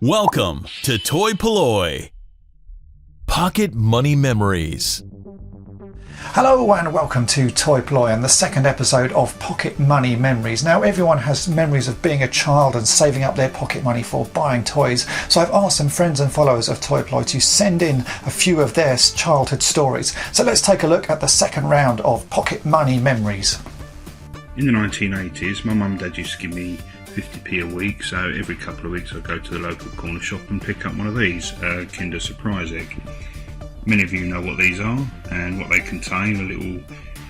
Welcome to toy-polloi, Pocket Money Memories. Hello and welcome to toy-polloi and the second episode of Pocket Money Memories. Now everyone has memories of being a child and saving up their pocket money for buying toys, so I've asked some friends and followers of toy-polloi to send in a few of their childhood stories. So let's take a look at the second round of Pocket Money Memories. In the 1980s, my mum and dad used to give me 50p a week, so every couple of weeks I'd go to the local corner shop and pick up one of these, Kinder Surprise Egg. Many of you know what these are and what they contain, a little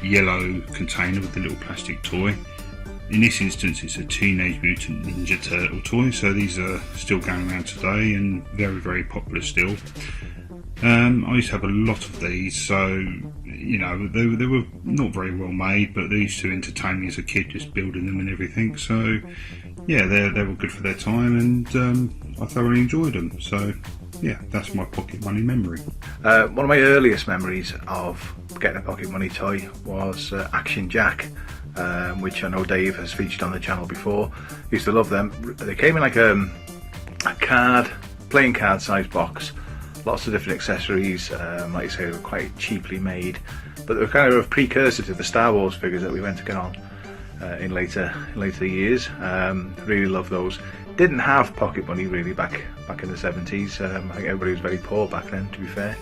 yellow container with a little plastic toy. In this instance it's a Teenage Mutant Ninja Turtle toy, so these are still going around today and very, very popular still. I used to have a lot of these, so you know, they were not very well made, but they used to entertain me as a kid, just building them and everything. So yeah, they were good for their time, and I thoroughly enjoyed them. So yeah, that's my pocket money memory. One of my earliest memories of getting a pocket money toy was Action Jack, which I know Dave has featured on the channel before. Used to love them. They came in like a playing card size box. Lots of different accessories, like you say, they were quite cheaply made, but they were kind of a precursor to the Star Wars figures that we went to get on in later years. Really loved those. Didn't have pocket money really back in the 70s. I think everybody was very poor back then, to be fair.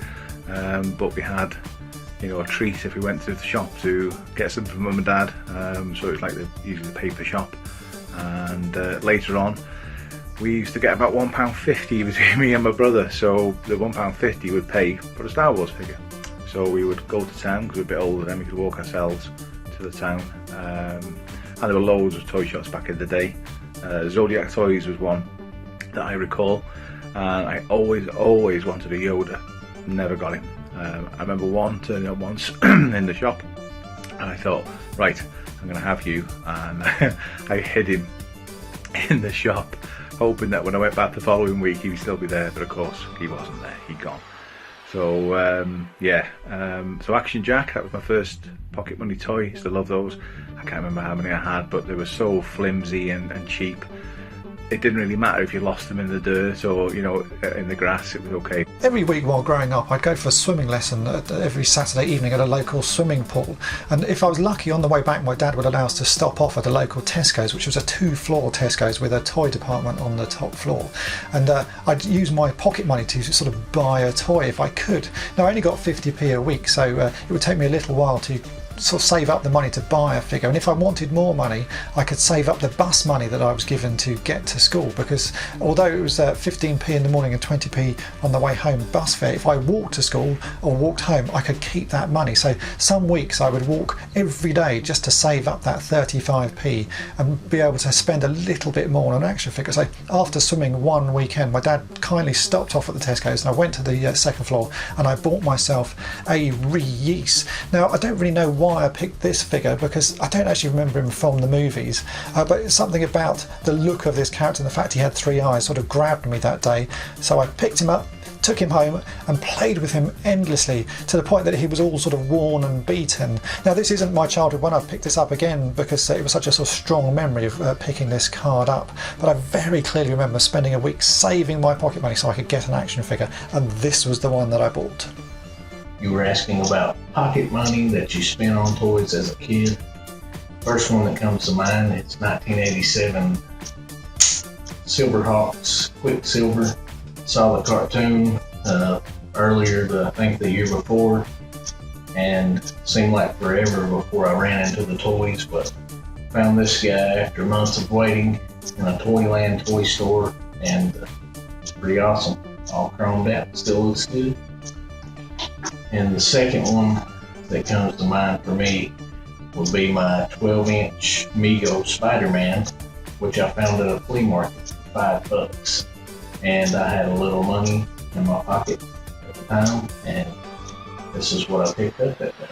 But we had, you know, a treat if we went to the shop to get something from mum and dad. So it was like usually the paper shop. And later on, we used to get about £1.50 between me and my brother, so the £1.50 would pay for a Star Wars figure. So we would go to town, because we were a bit older then, we could walk ourselves to the town. And there were loads of toy shops back in the day. Zodiac Toys was one that I recall, and I always wanted a Yoda, never got him. I remember one turning up once in the shop, and I thought, right, I'm going to have you, and I hid him in the shop, hoping that when I went back the following week he would still be there, but of course he wasn't there, he'd gone. So yeah, so Action Jack, that was my first pocket money toy. I used to love those. I can't remember how many I had, but they were so flimsy and cheap. It didn't really matter if you lost them in the dirt or, you know, in the grass, it was okay. Every week while growing up, I'd go for a swimming lesson every Saturday evening at a local swimming pool. And if I was lucky, on the way back, my dad would allow us to stop off at a local Tesco's, which was a 2-floor Tesco's with a toy department on the top floor. And I'd use my pocket money to sort of buy a toy if I could. Now, I only got 50p a week, so it would take me a little while to sort of save up the money to buy a figure, and if I wanted more money I could save up the bus money that I was given to get to school, because although it was 15p in the morning and 20p on the way home bus fare, if I walked to school or walked home I could keep that money. So some weeks I would walk every day just to save up that 35p and be able to spend a little bit more on an action figure. So after swimming one weekend, my dad kindly stopped off at the Tesco's and I went to the second floor and I bought myself a ree-yees. Now I don't really know why I picked this figure, because I don't actually remember him from the movies, but it's something about the look of this character and the fact he had 3 eyes sort of grabbed me that day. So I picked him up, took him home and played with him endlessly, to the point that he was all sort of worn and beaten. Now this isn't my childhood one, I've picked this up again because it was such a sort of strong memory of picking this card up, but I very clearly remember spending a week saving my pocket money so I could get an action figure, and this was the one that I bought. You were asking about pocket money that you spent on toys as a kid. First one that comes to mind, it's 1987 Silverhawks Quicksilver. Saw the cartoon earlier, I think the year before, and seemed like forever before I ran into the toys, but found this guy after months of waiting in a Toyland toy store, and it's pretty awesome. All chromed out, still looks good. And the second one that comes to mind for me would be my 12-inch Mego Spider-Man, which I found at a flea market for $5. And I had a little money in my pocket at the time, and this is what I picked up that day.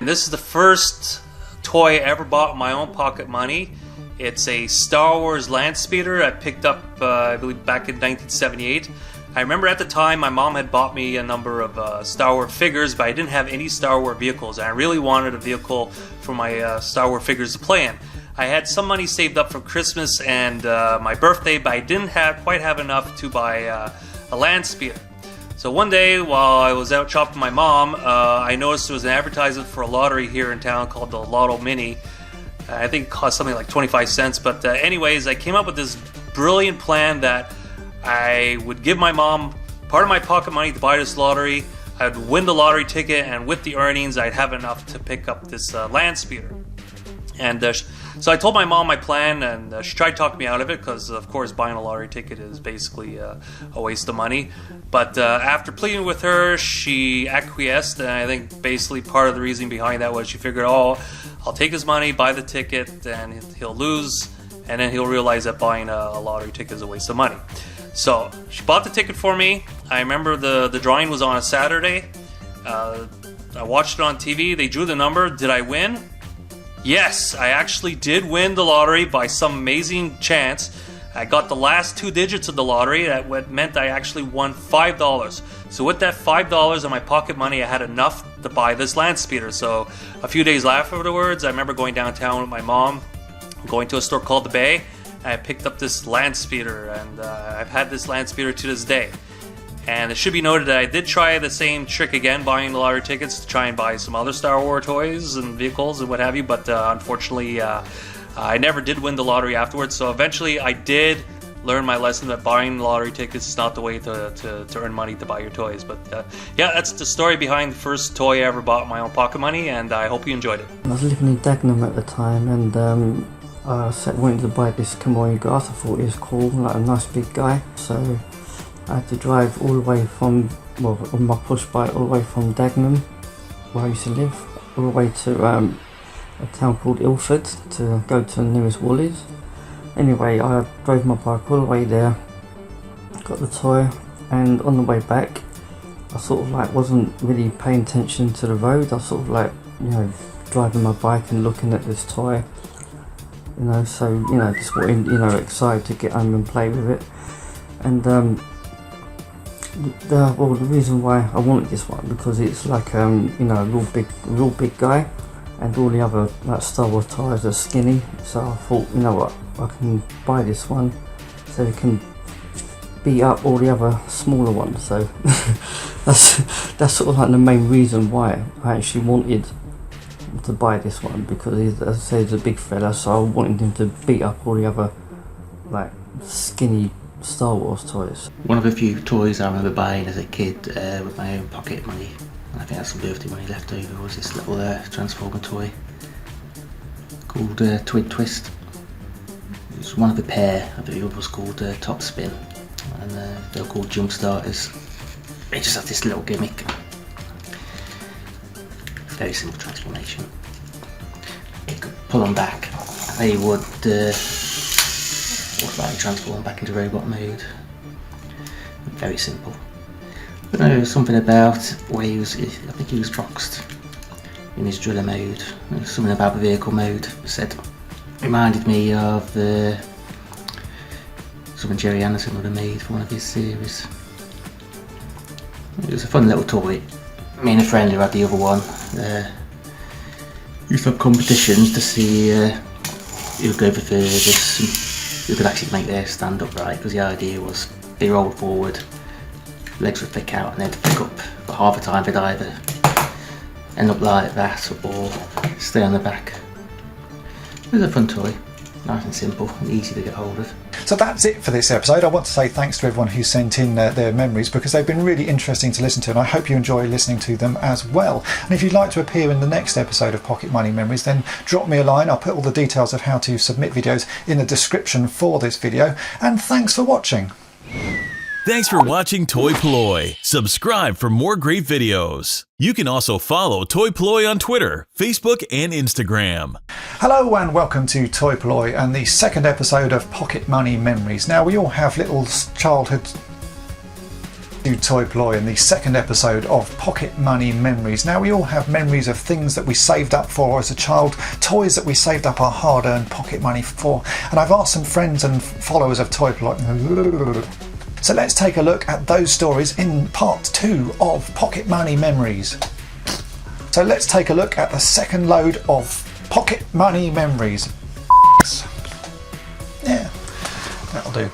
This is the first toy I ever bought with my own pocket money. It's a Star Wars land speeder I picked up, I believe, back in 1978. I remember at the time my mom had bought me a number of Star Wars figures, but I didn't have any Star Wars vehicles, and I really wanted a vehicle for my Star Wars figures to play in. I had some money saved up for Christmas and my birthday, but I didn't quite have enough to buy a land speeder. So one day while I was out shopping with my mom, I noticed there was an advertisement for a lottery here in town called the Lotto Mini. I think it cost something like 25 cents, but anyways, I came up with this brilliant plan that I would give my mom part of my pocket money to buy this lottery. I'd win the lottery ticket, and with the earnings, I'd have enough to pick up this land speeder. And so I told my mom my plan, and she tried to talk me out of it because, of course, buying a lottery ticket is basically a waste of money. But after pleading with her, she acquiesced, and I think basically part of the reason behind that was she figured, oh, I'll take his money, buy the ticket, and he'll lose, and then he'll realize that buying a lottery ticket is a waste of money. So she bought the ticket for me. I remember the drawing was on a Saturday. I watched it on TV. They drew the number. Did I win? Yes, I actually did win the lottery by some amazing chance. I got the last 2 digits of the lottery. That meant I actually won $5. So with that $5 in my pocket money, I had enough to buy this land speeder. So a few days afterwards, I remember going downtown with my mom, going to a store called The Bay. I picked up this land speeder, and I've had this land speeder to this day. And it should be noted that I did try the same trick again, buying the lottery tickets to try and buy some other Star Wars toys and vehicles and what have you, but unfortunately I never did win the lottery afterwards. So eventually I did learn my lesson that buying lottery tickets is not the way to earn money to buy your toys. But yeah, that's the story behind the first toy I ever bought with my own pocket money, and I hope you enjoyed it. I was living in Dagenham at the time, and I wanted to buy this toy glass. I thought it was cool, like a nice big guy. So I had to drive all the way from, well, on my push bike, all the way from Dagenham, where I used to live, all the way to a town called Ilford to go to the nearest Woolies. Anyway, I drove my bike all the way there, got the toy, and on the way back, I sort of like wasn't really paying attention to the road. I sort of like, you know, driving my bike and looking at this toy, you know, so, you know, just getting, you know, excited to get home and play with it. And the reason why I wanted this one, because it's like you know, a real big guy, and all the other like Star Wars toys are skinny. So I thought, you know what, I can buy this one so it can beat up all the other smaller ones. So that's sort of like the main reason why I actually wanted to buy this one, because he's, as I say, he's a big fella, so I wanted him to beat up all the other like skinny Star Wars toys. One of the few toys I remember buying as a kid with my own pocket money, and I think I had some birthday money left over, was this little Transformer toy called Twin Twist. It was one of a pair. I think the other was called Top Spin, and they were called Jump Starters. They just had this little gimmick. Very simple transformation. You could pull them back, they would automatically transform back into robot mode. Very simple. But no, there was something about where I think he was Troxed in his driller mode. There was something about the vehicle mode reminded me of something Jerry Anderson would have made for one of his series. It was a fun little toy. Me and a friend who had the other one used to have competitions to see who would go the furthest and who could actually make their stand up right, because the idea was they rolled forward, legs would flick out and they'd flick up, but half the time they'd either end up like that or stay on the back. It was a fun toy, nice and simple and easy to get hold of. So that's it for this episode. I want to say thanks to everyone who sent in their memories, because they've been really interesting to listen to, and I hope you enjoy listening to them as well. And if you'd like to appear in the next episode of Pocket Money Memories, then drop me a line. I'll put all the details of how to submit videos in the description for this video. And thanks for watching. Thanks for watching toy-polloi. Subscribe for more great videos. You can also follow toy-polloi on Twitter, Facebook, and Instagram. Hello and welcome to toy-polloi and the second episode of Pocket Money Memories. Now, we all have little childhood to toy-polloi in the second episode of Pocket Money Memories. Now, we all have memories of things that we saved up for as a child, toys that we saved up our hard-earned pocket money for. And I've asked some friends and followers of toy-polloi. So let's take a look at those stories in part 2 of Pocket Money Memories. So let's take a look at the second load of Pocket Money Memories. That'll do.